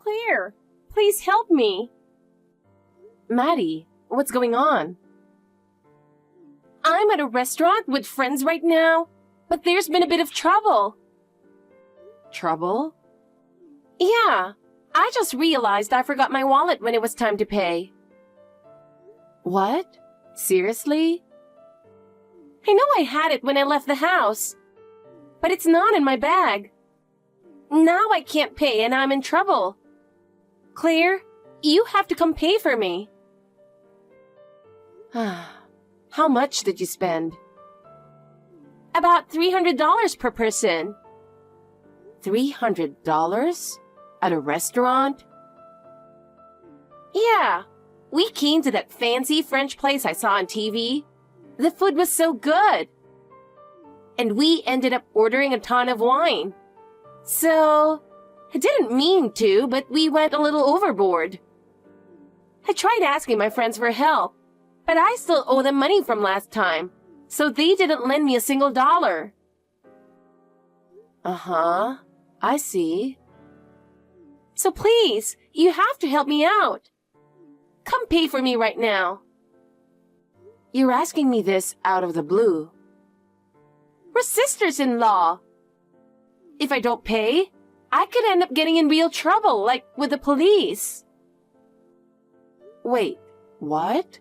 Claire, please help me. Maddie, what's going on? I'm at a restaurant with friends right now, but there's been a bit of trouble. Trouble? Yeah, I just realized I forgot my wallet when it was time to pay. What? Seriously? I know I had it when I left the house, but it's not in my bag. Now I can't pay and I'm in trouble. Claire, you have to come pay for me. How much did you spend? About $300 per person. $300? At a restaurant? Yeah, we came to that fancy French place I saw on TV. The food was so good. And we ended up ordering a ton of wine. So, I didn't mean to, but we went a little overboard. I tried asking my friends for help, but I still owe them money from last time, so they didn't lend me a single dollar. Uh-huh, I see. So please, you have to help me out. Come pay for me right now. You're asking me this out of the blue. We're sisters-in-law. If I don't pay, I could end up getting in real trouble, like with the police. Wait, what?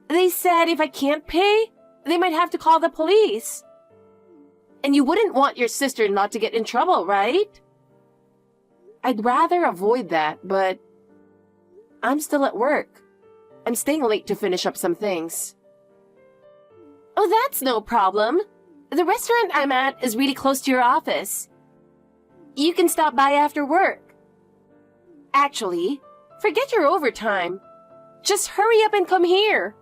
They said if I can't pay, they might have to call the police. And you wouldn't want your sister-in-law to get in trouble, right? I'd rather avoid that, but I'm still at work. I'm staying late to finish up some things. Oh, that's no problem. The restaurant I'm at is really close to your office. You can stop by after work. Actually, forget your overtime. Just hurry up and come here.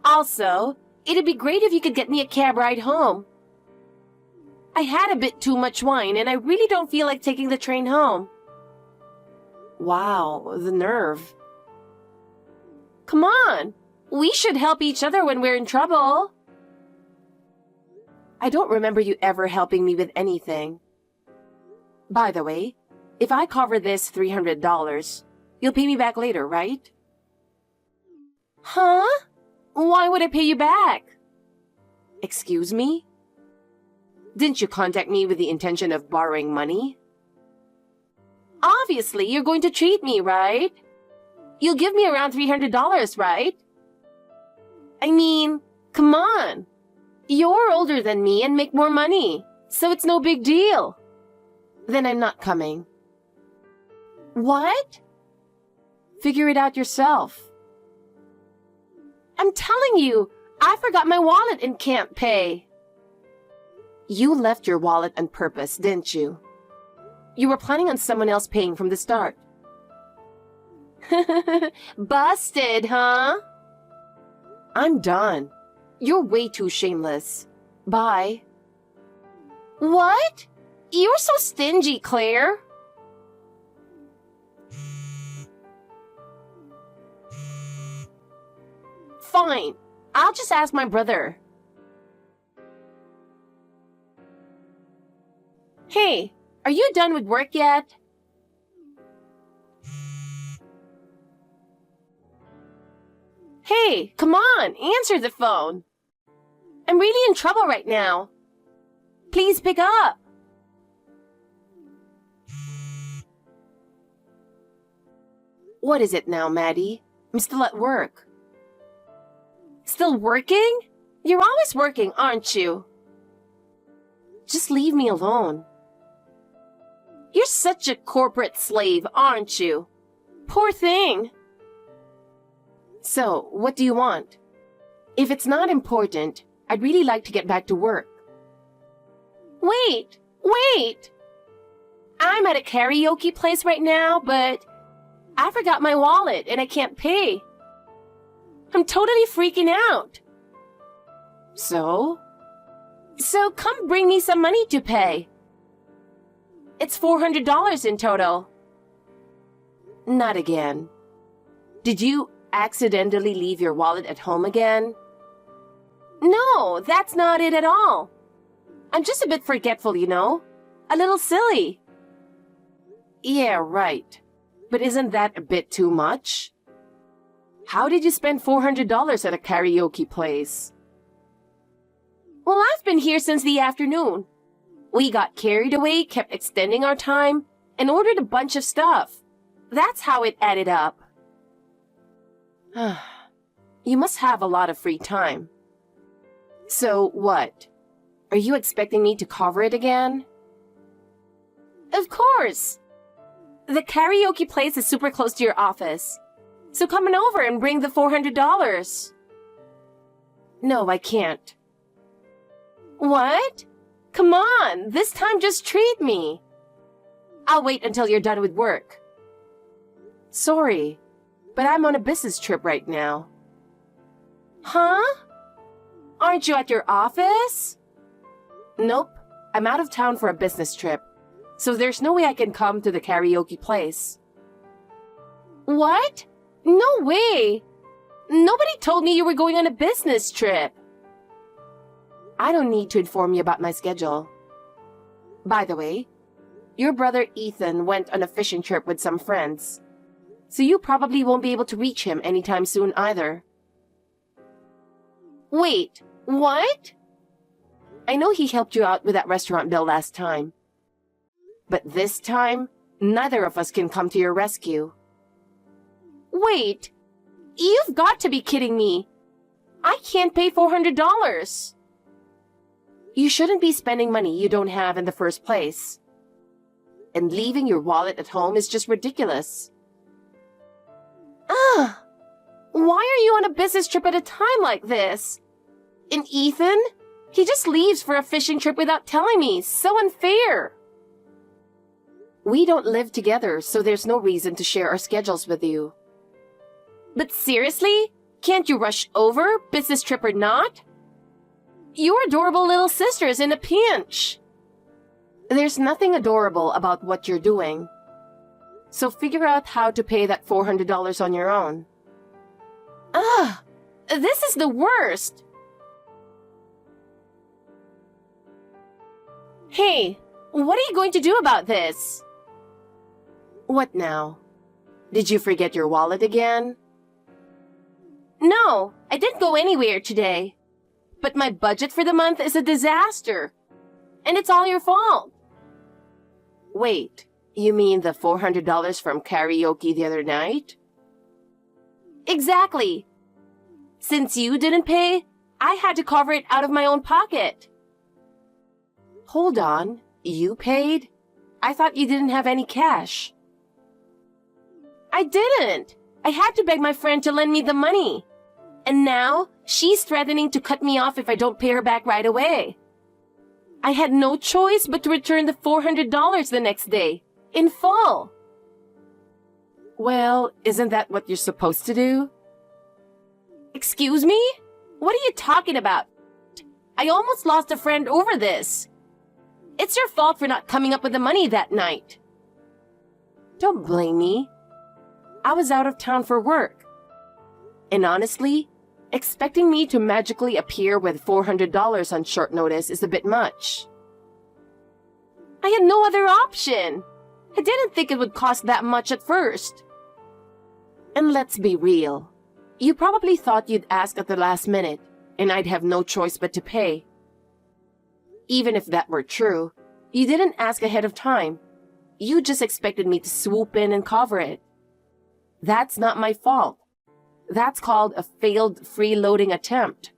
Also, it'd be great if you could get me a cab ride home. I had a bit too much wine and I really don't feel like taking the train home. Wow, the nerve. Come on, we should help each other when we're in trouble. I don't remember you ever helping me with anything. By the way, if I cover this $300, you'll pay me back later, right? Huh? Why would I pay you back? Excuse me? Didn't you contact me with the intention of borrowing money? Obviously, you're going to treat me, right? You'll give me around $300, right? I mean, come on. You're older than me and make more money, so it's no big deal. Then I'm not coming. What? Figure it out yourself. I'm telling you, I forgot my wallet and can't pay. You left your wallet on purpose, didn't you? You were planning on someone else paying from the start. Busted, huh? I'm done. You're way too shameless. Bye. What? You're so stingy, Claire. Fine. I'll just ask my brother. Hey, are you done with work yet? Hey, come on, answer the phone. I'm really in trouble right now. Please pick up. What is it now, Maddie? I'm still at work. Still working? You're always working, aren't you? Just leave me alone. You're such a corporate slave, aren't you? Poor thing. So, what do you want? If it's not important, I'd really like to get back to work. Wait! I'm at a karaoke place right now, but I forgot my wallet and I can't pay. I'm totally freaking out. So? So come bring me some money to pay. It's $400 in total. Not again. Did you accidentally leave your wallet at home again? No, that's not it at all. I'm just a bit forgetful, you know. A little silly. Yeah, right. But isn't that a bit too much? How did you spend $400 at a karaoke place? Well, I've been here since the afternoon. We got carried away, kept extending our time, and ordered a bunch of stuff. That's how it added up. You must have a lot of free time. So what? Are you expecting me to cover it again? Of course. The karaoke place is super close to your office. So come on over and bring the $400. No, I can't. What? Come on, this time just treat me. I'll wait until you're done with work. Sorry, but I'm on a business trip right now. Huh? Aren't you at your office? Nope, I'm out of town for a business trip, so there's no way I can come to the karaoke place. What? No way! Nobody told me you were going on a business trip. I don't need to inform you about my schedule. By the way, your brother Ethan went on a fishing trip with some friends, so you probably won't be able to reach him anytime soon either. Wait, what? I know he helped you out with that restaurant bill last time, but this time, neither of us can come to your rescue. Wait, you've got to be kidding me. I can't pay $400. You shouldn't be spending money you don't have in the first place. And leaving your wallet at home is just ridiculous. Why are you on a business trip at a time like this? And Ethan? He just leaves for a fishing trip without telling me. So unfair. We don't live together, so there's no reason to share our schedules with you. But seriously? Can't you rush over, business trip or not? Your adorable little sister is in a pinch. There's nothing adorable about what you're doing. So figure out how to pay that $400 on your own. This is the worst. Hey, what are you going to do about this? What now? Did you forget your wallet again? No, I didn't go anywhere today. But my budget for the month is a disaster. And it's all your fault. Wait, you mean the $400 from karaoke the other night? Exactly. Since you didn't pay, I had to cover it out of my own pocket. Hold on, you paid? I thought you didn't have any cash. I didn't. I had to beg my friend to lend me the money. And now, she's threatening to cut me off if I don't pay her back right away. I had no choice but to return the $400 the next day, in full. Well, isn't that what you're supposed to do? Excuse me? What are you talking about? I almost lost a friend over this. It's your fault for not coming up with the money that night. Don't blame me. I was out of town for work. And honestly, expecting me to magically appear with $400 on short notice is a bit much. I had no other option. I didn't think it would cost that much at first. And let's be real. You probably thought you'd ask at the last minute, and I'd have no choice but to pay. Even if that were true, you didn't ask ahead of time. You just expected me to swoop in and cover it. That's not my fault. That's called a failed freeloading attempt.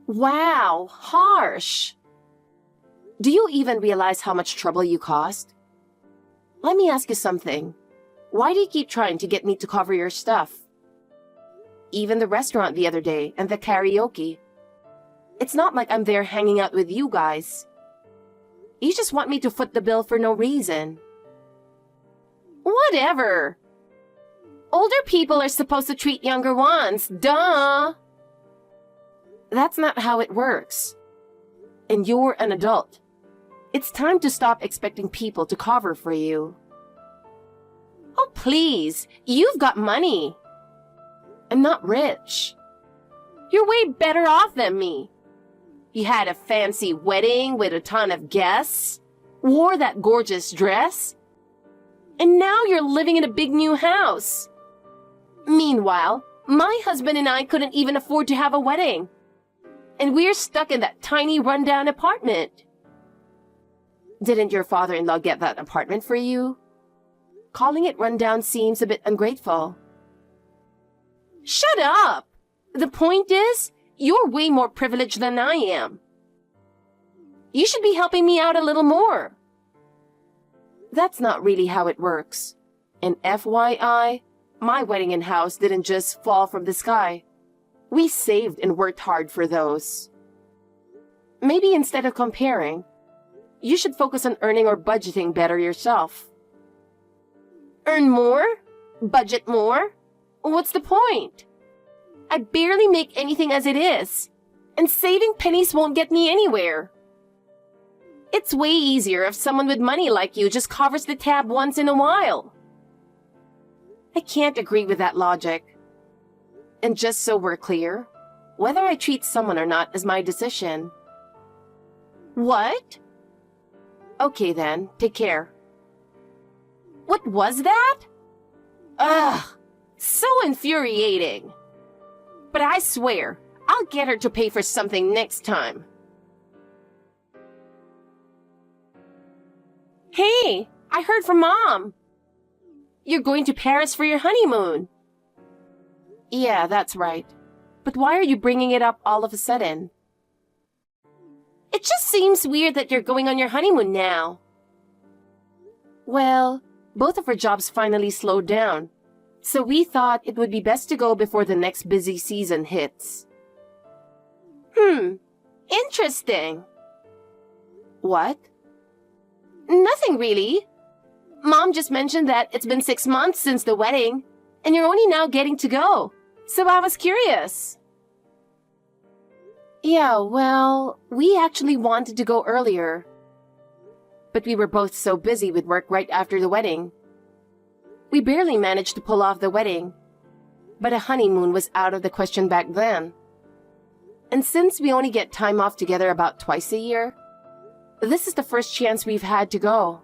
Wow, harsh. Do you even realize how much trouble you caused? Let me ask you something. Why do you keep trying to get me to cover your stuff? Even the restaurant the other day and the karaoke. It's not like I'm there hanging out with you guys. You just want me to foot the bill for no reason. Whatever. Older people are supposed to treat younger ones. Duh! That's not how it works. And you're an adult. It's time to stop expecting people to cover for you. Oh, please. You've got money. I'm not rich. You're way better off than me. You had a fancy wedding with a ton of guests, wore that gorgeous dress, And now you're living in a big new house. Meanwhile, my husband and I couldn't even afford to have a wedding. And we're stuck in that tiny rundown apartment. Didn't your father-in-law get that apartment for you? Calling it rundown seems a bit ungrateful. Shut up! The point is, you're way more privileged than I am. You should be helping me out a little more. That's not really how it works. And FYI, my wedding and house didn't just fall from the sky. We saved and worked hard for those. Maybe instead of comparing, you should focus on earning or budgeting better yourself. Earn more? Budget more? What's the point? I barely make anything as it is, and saving pennies won't get me anywhere. It's way easier if someone with money like you just covers the tab once in a while. I can't agree with that logic. And just so we're clear, whether I treat someone or not is my decision. What? Okay then, take care. What was that? Ugh, so infuriating. But I swear, I'll get her to pay for something next time. Hey, I heard from Mom. You're going to Paris for your honeymoon. Yeah, that's right. But why are you bringing it up all of a sudden? It just seems weird that you're going on your honeymoon now. Well, both of our jobs finally slowed down, so we thought it would be best to go before the next busy season hits. Interesting. What? Nothing really. Mom just mentioned that it's been 6 months since the wedding, and you're only now getting to go. So I was curious. Yeah, well, we actually wanted to go earlier. But we were both so busy with work right after the wedding. We barely managed to pull off the wedding. But a honeymoon was out of the question back then. And since we only get time off together about twice a year, this is the first chance we've had to go.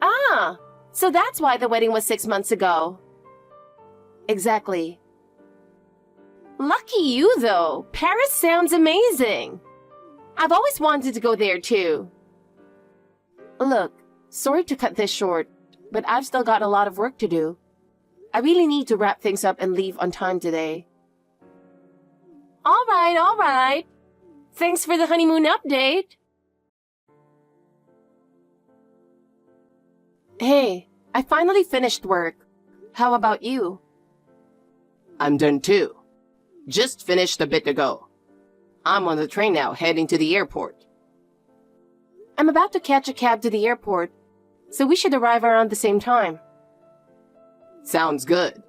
Ah, so that's why the wedding was 6 months ago. Exactly. Lucky you, though. Paris sounds amazing. I've always wanted to go there, too. Look, sorry to cut this short, but I've still got a lot of work to do. I really need to wrap things up and leave on time today. All right. Thanks for the honeymoon update. Hey, I finally finished work. How about you? I'm done too. Just finished a bit ago. I'm on the train now, heading to the airport. I'm about to catch a cab to the airport, so we should arrive around the same time. Sounds good.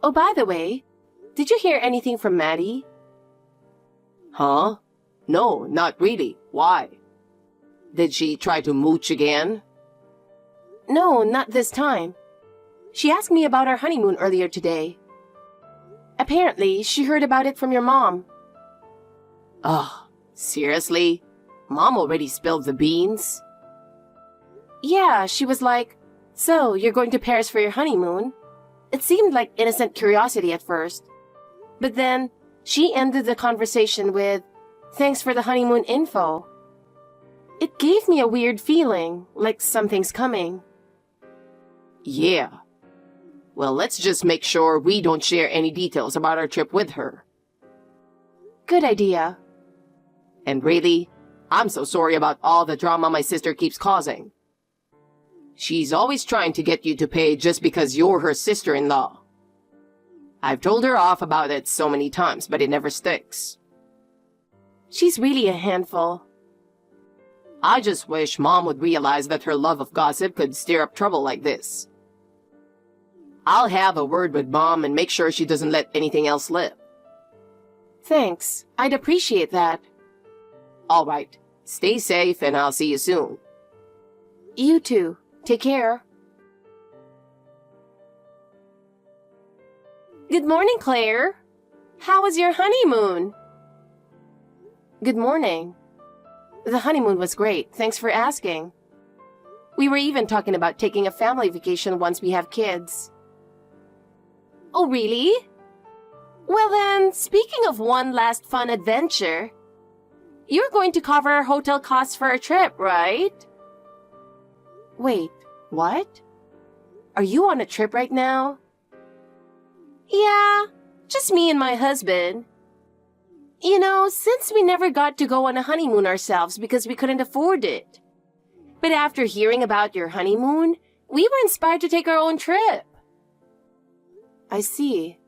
Oh, by the way, did you hear anything from Maddie? Huh? No, not really. Why? Did she try to mooch again? No, not this time. She asked me about our honeymoon earlier today. Apparently, she heard about it from your mom. Ugh, seriously? Mom already spilled the beans? Yeah, she was like, "So, you're going to Paris for your honeymoon?" It seemed like innocent curiosity at first. But then, she ended the conversation with, "Thanks for the honeymoon info." It gave me a weird feeling, like something's coming. Yeah. Well, let's just make sure we don't share any details about our trip with her. Good idea. And really, I'm so sorry about all the drama my sister keeps causing. She's always trying to get you to pay just because you're her sister-in-law. I've told her off about it so many times, but it never sticks. She's really a handful. I just wish Mom would realize that her love of gossip could stir up trouble like this. I'll have a word with Mom and make sure she doesn't let anything else slip. Thanks. I'd appreciate that. All right. Stay safe and I'll see you soon. You too. Take care. Good morning, Claire. How was your honeymoon? Good morning. The honeymoon was great. Thanks for asking. We were even talking about taking a family vacation once we have kids. Oh, really? Well then, speaking of one last fun adventure, you're going to cover our hotel costs for our trip, right? Wait, what? Are you on a trip right now? Yeah, just me and my husband. You know, since we never got to go on a honeymoon ourselves because we couldn't afford it. But after hearing about your honeymoon, we were inspired to take our own trip. I see.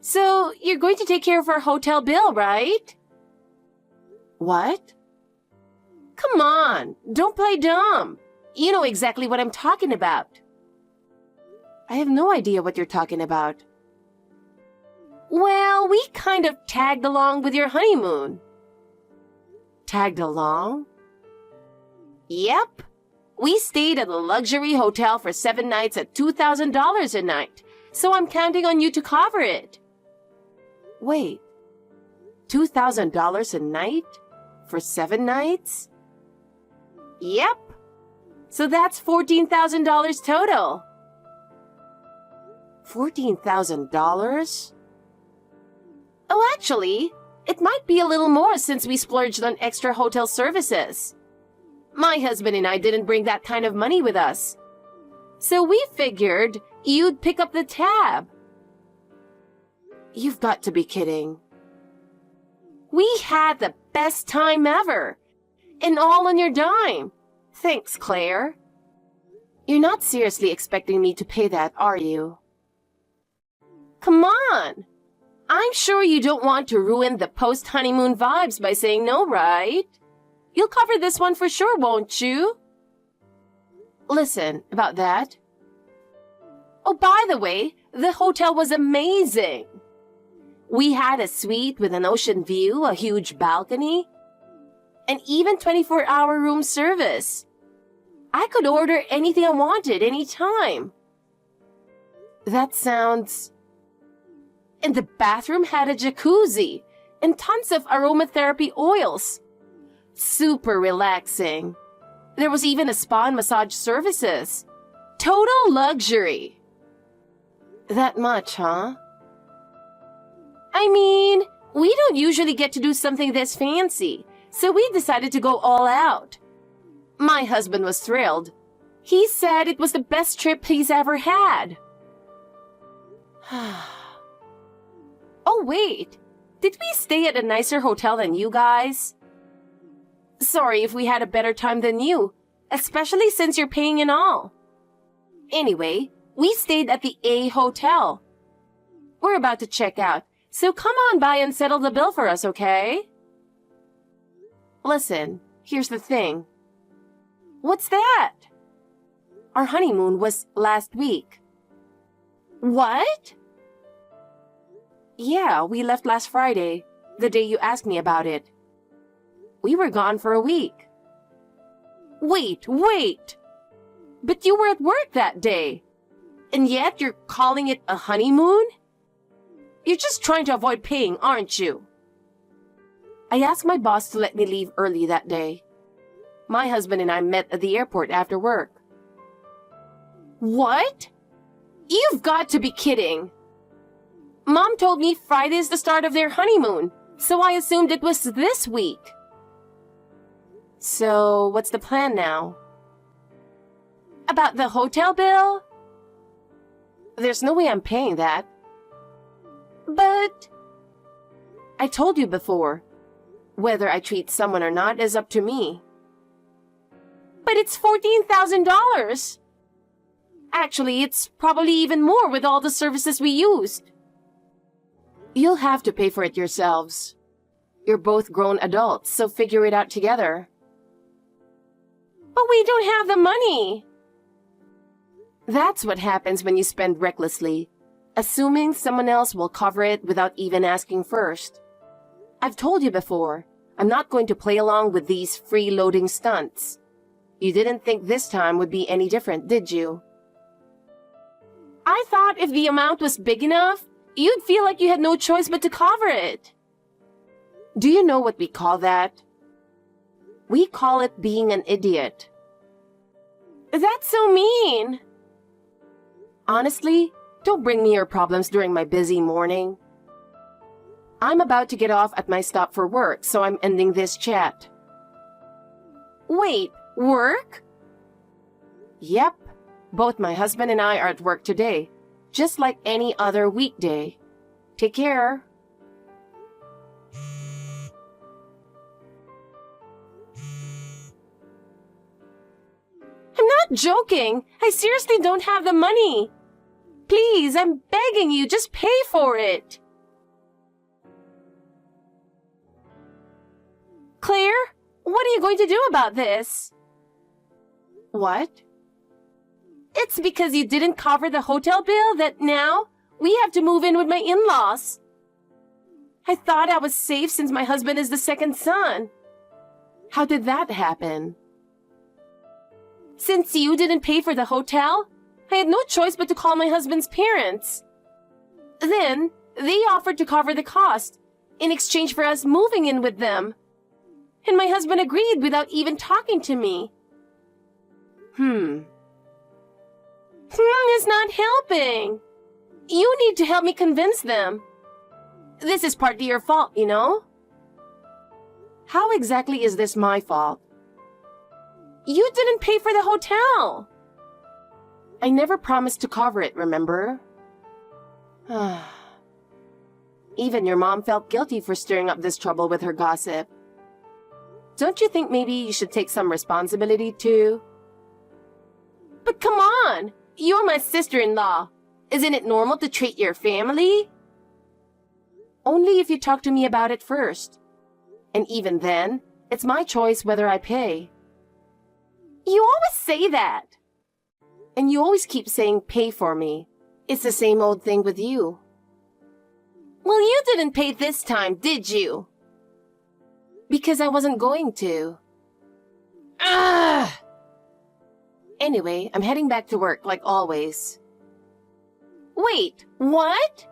So, you're going to take care of our hotel bill, right? What? Come on, don't play dumb. You know exactly what I'm talking about. I have no idea what you're talking about. Well, we kind of tagged along with your honeymoon. Tagged along? Yep. We stayed at a luxury hotel for 7 nights at $2,000 a night, so I'm counting on you to cover it. Wait, $2,000 a night? For 7 nights? Yep. So that's $14,000 total. $14,000? Oh, actually, it might be a little more since we splurged on extra hotel services. My husband and I didn't bring that kind of money with us. So we figured you'd pick up the tab. You've got to be kidding. We had the best time ever. And all on your dime. Thanks, Claire. You're not seriously expecting me to pay that, are you? Come on. I'm sure you don't want to ruin the post-honeymoon vibes by saying no, right? You'll cover this one for sure, won't you? Listen, about that. Oh, by the way, the hotel was amazing. We had a suite with an ocean view, a huge balcony, and even 24-hour room service. I could order anything I wanted anytime. That sounds... And the bathroom had a jacuzzi and tons of aromatherapy oils. Super relaxing. There was even a spa and massage services. Total luxury. That much, huh? I mean, we don't usually get to do something this fancy, so we decided to go all out. My husband was thrilled. He said it was the best trip he's ever had. Oh, wait. Did we stay at a nicer hotel than you guys? Sorry if we had a better time than you, especially since you're paying and all. Anyway, we stayed at the A Hotel. We're about to check out, so come on by and settle the bill for us, okay? Listen, here's the thing. What's that? Our honeymoon was last week. What? Yeah, we left last Friday, the day you asked me about it. We were gone for a week. Wait. But you were at work that day. And yet you're calling it a honeymoon? You're just trying to avoid paying, aren't you? I asked my boss to let me leave early that day. My husband and I met at the airport after work. What? You've got to be kidding. Mom told me Friday's the start of their honeymoon, so I assumed it was this week. So, what's the plan now? About the hotel bill? There's no way I'm paying that. But... I told you before. Whether I treat someone or not is up to me. But it's $14,000. Actually, it's probably even more with all the services we used. You'll have to pay for it yourselves. You're both grown adults, so figure it out together. But we don't have the money. That's what happens when you spend recklessly, assuming someone else will cover it without even asking first. I've told you before, I'm not going to play along with these freeloading stunts. You didn't think this time would be any different, did you? I thought if the amount was big enough, you'd feel like you had no choice but to cover it. Do you know what we call that? We call it being an idiot. That's so mean. Honestly, don't bring me your problems during my busy morning. I'm about to get off at my stop for work, so I'm ending this chat. Wait, work? Yep, both my husband and I are at work today, just like any other weekday. Take care. I'm not joking. I seriously don't have the money. Please, I'm begging you, just pay for it. Claire, what are you going to do about this? What? It's because you didn't cover the hotel bill that now we have to move in with my in-laws. I thought I was safe since my husband is the second son. How did that happen? Since you didn't pay for the hotel, I had no choice but to call my husband's parents. Then, they offered to cover the cost in exchange for us moving in with them. And my husband agreed without even talking to me. Is not helping. You need to help me convince them. This is partly your fault, you know? How exactly is this my fault? You didn't pay for the hotel. I never promised to cover it, remember? Even your mom felt guilty for stirring up this trouble with her gossip. Don't you think maybe you should take some responsibility too? But come on! You're my sister-in-law. Isn't it normal to treat your family? Only if you talk to me about it first. And even then, it's my choice whether I pay. You always say that. And you always keep saying pay for me. It's the same old thing with you. Well, you didn't pay this time, did you? Because I wasn't going to. Ugh! Anyway, I'm heading back to work like always. Wait, what?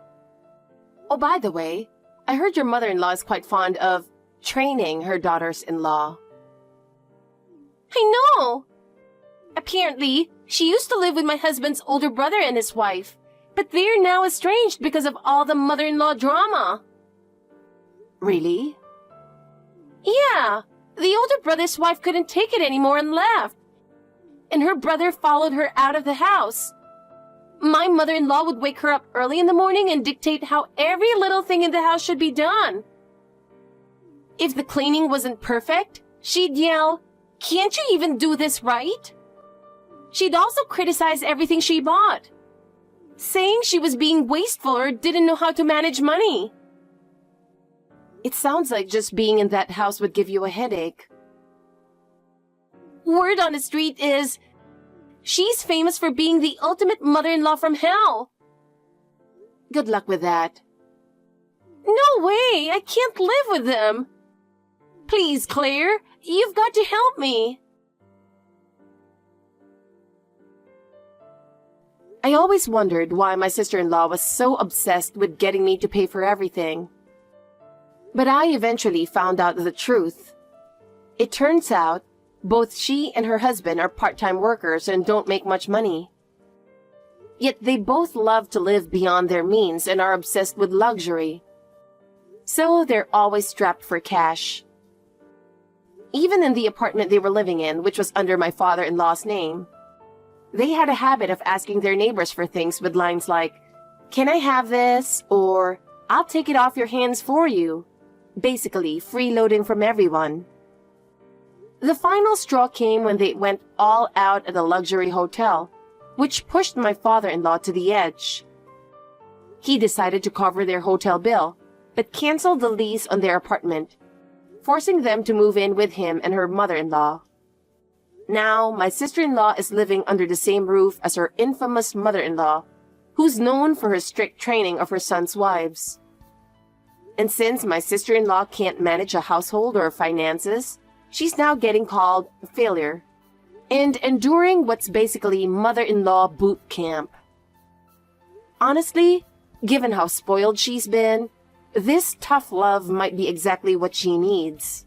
Oh, by the way, I heard your mother-in-law is quite fond of training her daughters-in-law. I know. Apparently, she used to live with my husband's older brother and his wife, but they're now estranged because of all the mother-in-law drama. Really? Yeah, the older brother's wife couldn't take it anymore and left. And her brother followed her out of the house. My mother-in-law would wake her up early in the morning and dictate how every little thing in the house should be done. If the cleaning wasn't perfect, she'd yell, "Can't you even do this right?" She'd also criticize everything she bought, saying she was being wasteful or didn't know how to manage money. It sounds like just being in that house would give you a headache. Word on the street is, she's famous for being the ultimate mother-in-law from hell. Good luck with that. No way, I can't live with them. Please, Claire, you've got to help me. I always wondered why my sister-in-law was so obsessed with getting me to pay for everything. But I eventually found out the truth. It turns out, both she and her husband are part-time workers and don't make much money. Yet they both love to live beyond their means and are obsessed with luxury. So they're always strapped for cash. Even in the apartment they were living in, which was under my father-in-law's name, they had a habit of asking their neighbors for things with lines like, "Can I have this?" or "I'll take it off your hands for you." Basically, freeloading from everyone. The final straw came when they went all out at a luxury hotel, which pushed my father-in-law to the edge. He decided to cover their hotel bill, but canceled the lease on their apartment, forcing them to move in with him and her mother-in-law. Now, my sister-in-law is living under the same roof as her infamous mother-in-law, who's known for her strict training of her son's wives. And since my sister-in-law can't manage a household or finances, she's now getting called a failure and enduring what's basically mother-in-law boot camp. Honestly, given how spoiled she's been, this tough love might be exactly what she needs.